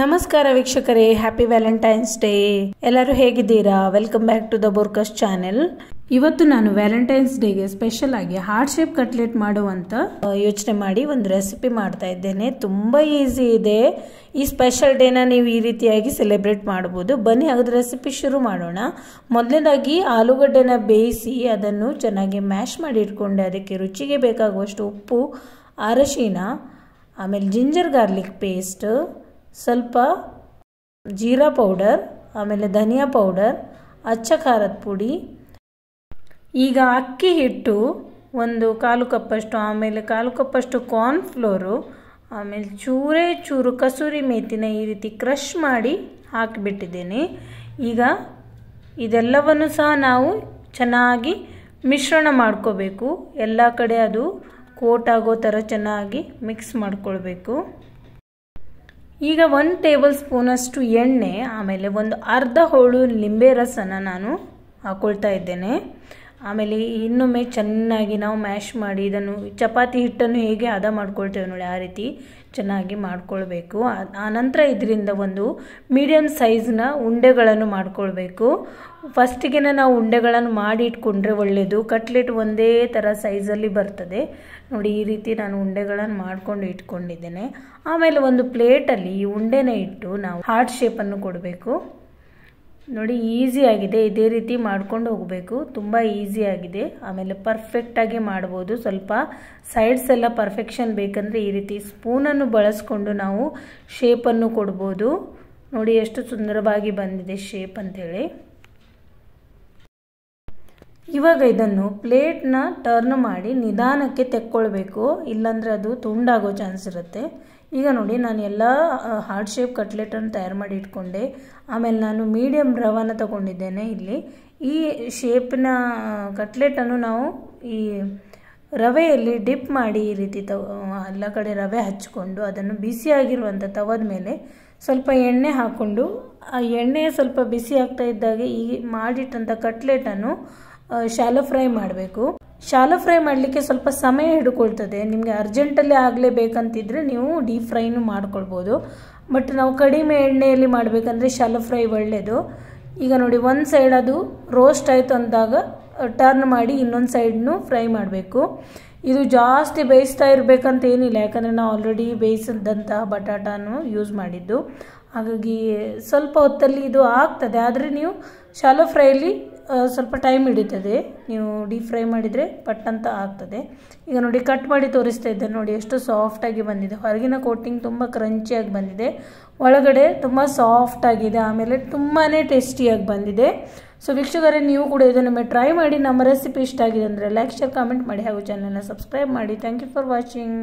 ನಮಸ್ಕಾರ ವೀಕ್ಷಕರೇ, happy Valentine's day. ಎಲ್ಲರೂ ಹೇಗಿದ್ದೀರಾ? ವೆಲ್ಕಮ್ ಬ್ಯಾಕ್ ಟು ದ ಬೋರ್ಕಸ್ ಚಾನೆಲ್. ಇವತ್ತು ನಾನು ವ್ಯಾಲೆಂಟೈನ್ಸ್ ಡೇಗೆ ಸ್ಪೆಷಲ್ ಆಗಿ ಹಾರ್ಟ್ ಶೇಪ್ ಕಟ್ಲೆಟ್ ಮಾಡುವಂತ ಯೋಚನೆ ಮಾಡಿ ಒಂದು ರೆಸಿಪಿ ಮಾಡ್ತಾ ಇದ್ದೇನೆ. ತುಂಬಾ ಈಸಿ ಇದೆ. ಈ ಸ್ಪೆಷಲ್ ಡೇನ ನೀವು ಈ ರೀತಿಯಾಗಿ ಸೆಲೆಬ್ರೇಟ್ ಮಾಡಬಹುದು. ಬನ್ನಿ ಹಾಗಾದ್ರೆ ರೆಸಿಪಿ ಶುರು ಮಾಡೋಣ. ಮೊದಲನೇದಾಗಿ ಆಲೂಗಡ್ಡೆನ ಬೇಯಿಸಿ ಅದನ್ನು ಚೆನ್ನಾಗಿ ಮ್ಯಾಶ್ ಮಾಡಿ ಇಟ್ಕೊಂಡೆ. ಅದಕ್ಕೆ ರುಚಿಗೆ ಬೇಕಾಗುವಷ್ಟು ಉಪ್ಪು, ಅರಶಿನ, ಆಮೇಲೆ ಜಿಂಜರ್ ಗಾರ್ಲಿಕ್ ಪೇಸ್ಟ್, ಸ್ವಲ್ಪ ಜೀರಾ ಪೌಡರ್, ಆಮೇಲೆ ಧನಿಯಾ ಪೌಡರ್, ಅಚ್ಚ ಖಾರದ ಪುಡಿ. ಈಗ ಅಕ್ಕಿ ಹಿಟ್ಟು ಒಂದು 1/4 ಕಪ್ಪಷ್ಟು, ಆಮೇಲೆ 1/4 ಕಪ್ಪಷ್ಟು ಕಾರ್ನ್ ಫ್ಲೋರು, ಆಮೇಲೆ ಚೂರು ಕಸೂರಿ ಮೇಥಿನ ಈ ರೀತಿ ಕ್ರಷ್ ಮಾಡಿ ಹಾಕಿಬಿಟ್ಟಿದ್ದೇನೆ. ಈಗ ಇದೆಲ್ಲವನ್ನು ಸಹ ನಾವು ಚೆನ್ನಾಗಿ ಮಿಶ್ರಣ ಮಾಡ್ಕೋಬೇಕು. ಎಲ್ಲ ಕಡೆ ಅದು ಕೋಟ್ ಆಗೋ ಥರ ಚೆನ್ನಾಗಿ ಮಿಕ್ಸ್ ಮಾಡ್ಕೊಳ್ಬೇಕು. ಈಗ 1 ಟೇಬಲ್ ಸ್ಪೂನಷ್ಟು ಎಣ್ಣೆ, ಆಮೇಲೆ ಒಂದು ಅರ್ಧ ಹೋಳು ಲಿಂಬೆ ರಸನ ನಾನು ಹಾಕೊಳ್ತಾ ಇದ್ದೇನೆ. ಆಮೇಲೆ ಇನ್ನೊಮ್ಮೆ ಚೆನ್ನಾಗಿ ನಾವು ಮ್ಯಾಶ್ ಮಾಡಿ ಇದನ್ನು ಚಪಾತಿ ಹಿಟ್ಟನ್ನು ಹೇಗೆ ಹದ ಮಾಡ್ಕೊಳ್ತೇವೆ ನೋಡಿ, ಆ ರೀತಿ ಚೆನ್ನಾಗಿ ಮಾಡ್ಕೊಳ್ಬೇಕು. ಆನಂತರ ಇದರಿಂದ ಒಂದು ಮೀಡಿಯಮ್ ಸೈಜ್ನ ಉಂಡೆಗಳನ್ನು ಮಾಡ್ಕೊಳ್ಬೇಕು. ಫಸ್ಟಿಗೆ ನಾವು ಉಂಡೆಗಳನ್ನು ಮಾಡಿ ಇಟ್ಕೊಂಡ್ರೆ ಒಳ್ಳೆಯದು. ಕಟ್ಲೆಟ್ ಒಂದೇ ಥರ ಸೈಜಲ್ಲಿ ಬರ್ತದೆ ನೋಡಿ. ಈ ರೀತಿ ನಾನು ಉಂಡೆಗಳನ್ನು ಮಾಡ್ಕೊಂಡು ಇಟ್ಕೊಂಡಿದ್ದೇನೆ. ಆಮೇಲೆ ಒಂದು ಪ್ಲೇಟಲ್ಲಿ ಈ ಉಂಡೆನ ಇಟ್ಟು ನಾವು ಹಾರ್ಟ್ ಶೇಪನ್ನು ಕೊಡಬೇಕು ನೋಡಿ. ಈಸಿ ಆಗಿದೆ. ಇದೇ ರೀತಿ ಮಾಡ್ಕೊಂಡು ಹೋಗಬೇಕು. ತುಂಬ ಈಸಿ ಆಗಿದೆ. ಆಮೇಲೆ ಪರ್ಫೆಕ್ಟಾಗಿ ಮಾಡ್ಬೋದು. ಸ್ವಲ್ಪ ಸೈಡ್ಸ್ ಎಲ್ಲ ಪರ್ಫೆಕ್ಷನ್ ಬೇಕಂದರೆ ಈ ರೀತಿ ಸ್ಪೂನನ್ನು ಬಳಸ್ಕೊಂಡು ನಾವು ಶೇಪನ್ನು ಕೊಡ್ಬೋದು ನೋಡಿ. ಎಷ್ಟು ಸುಂದರವಾಗಿ ಬಂದಿದೆ ಶೇಪ್ ಅಂಥೇಳಿ. ಇವಾಗ ಇದನ್ನು ಪ್ಲೇಟ್ನ ಟರ್ನ್ ಮಾಡಿ ನಿಧಾನಕ್ಕೆ ತೆಕ್ಕೊಳ್ಬೇಕು, ಇಲ್ಲಾಂದರೆ ಅದು ತುಂಡಾಗೋ ಚಾನ್ಸ್ ಇರುತ್ತೆ. ಈಗ ನೋಡಿ, ನಾನು ಎಲ್ಲ ಹಾರ್ಟ್ ಶೇಪ್ ಕಟ್ಲೆಟನ್ನು ತಯಾರು ಮಾಡಿ ಇಟ್ಕೊಂಡೆ. ಆಮೇಲೆ ನಾನು ಮೀಡಿಯಮ್ ರವಾನ ತಗೊಂಡಿದ್ದೇನೆ. ಇಲ್ಲಿ ಈ ಶೇಪಿನ ಕಟ್ಲೆಟನ್ನು ನಾವು ಈ ರವೆಯಲ್ಲಿ ಡಿಪ್ ಮಾಡಿ ಈ ರೀತಿ ಎಲ್ಲ ಕಡೆ ರವೆ ಹಚ್ಕೊಂಡು ಅದನ್ನು ಬಿಸಿಯಾಗಿರುವಂಥ ತವದ ಮೇಲೆ ಸ್ವಲ್ಪ ಎಣ್ಣೆ ಹಾಕ್ಕೊಂಡು, ಆ ಎಣ್ಣೆ ಸ್ವಲ್ಪ ಬಿಸಿ ಆಗ್ತಾ ಇದ್ದಾಗೆ ಈ ಮಾಡಿಟ್ಟಂಥ ಕಟ್ಲೆಟನ್ನು ಶಾಲೋ ಫ್ರೈ ಮಾಡಬೇಕು. ಶಾಲೋ ಫ್ರೈ ಮಾಡಲಿಕ್ಕೆ ಸ್ವಲ್ಪ ಸಮಯ ಹಿಡ್ಕೊಳ್ತದೆ. ನಿಮಗೆ ಅರ್ಜೆಂಟಲ್ಲಿ ಆಗಲೇಬೇಕಂತಿದ್ರೆ ನೀವು ಡೀಪ್ ಫ್ರೈನು ಮಾಡ್ಕೊಳ್ಬೋದು. ಬಟ್ ನಾವು ಕಡಿಮೆ ಎಣ್ಣೆಯಲ್ಲಿ ಮಾಡಬೇಕಂದ್ರೆ ಶಾಲೋ ಫ್ರೈ ಒಳ್ಳೆಯದು. ಈಗ ನೋಡಿ, ಒಂದು ಸೈಡ್ ಅದು ರೋಸ್ಟ್ ಆಯಿತು ಅಂದಾಗ ಟರ್ನ್ ಮಾಡಿ ಇನ್ನೊಂದು ಸೈಡ್ನು ಫ್ರೈ ಮಾಡಬೇಕು. ಇದು ಜಾಸ್ತಿ ಬೇಯಿಸ್ತಾ ಇರಬೇಕಂತ ಏನಿಲ್ಲ, ಯಾಕಂದರೆ ನಾವು ಆಲ್ರೆಡಿ ಬೇಯಿಸಿದಂತಹ ಬಟಾಟನು ಯೂಸ್ ಮಾಡಿದ್ದು. ಹಾಗಾಗಿ ಸ್ವಲ್ಪ ಹೊತ್ತಲ್ಲಿ ಇದು ಆಗ್ತದೆ. ಆದರೆ ನೀವು ಶಾಲೋ ಫ್ರೈಲಿ ಸ್ವಲ್ಪ ಟೈಮ್ ಹಿಡಿತದೆ. ನೀವು ಡೀಪ್ ಫ್ರೈ ಮಾಡಿದರೆ ಪಟ್ಟಂತ ಆಗ್ತದೆ. ಈಗ ನೋಡಿ, ಕಟ್ ಮಾಡಿ ತೋರಿಸ್ತಾ ಇದ್ದೇನೆ ನೋಡಿ, ಎಷ್ಟು ಸಾಫ್ಟಾಗಿ ಬಂದಿದೆ. ಹೊರಗಿನ ಕೋಟಿಂಗ್ ತುಂಬ ಕ್ರಂಚಿಯಾಗಿ ಬಂದಿದೆ, ಒಳಗಡೆ ತುಂಬ ಸಾಫ್ಟ್ ಆಗಿದೆ, ಆಮೇಲೆ ತುಂಬಾ ಟೇಸ್ಟಿಯಾಗಿ ಬಂದಿದೆ. ಸೊ ವೀಕ್ಷಕರೇ, ನೀವು ಕೂಡ ಇದನ್ನೊಮ್ಮೆ ಟ್ರೈ ಮಾಡಿ. ನಮ್ಮ ರೆಸಿಪಿ ಇಷ್ಟ ಆಗಿದೆ ಅಂದರೆ ಲೈಕ್, ಶೇರ್, ಕಾಮೆಂಟ್ ಮಾಡಿ ಹಾಗೂ ಚಾನಲ್ನ ಸಬ್ಸ್ಕ್ರೈಬ್ ಮಾಡಿ. Thank you for watching.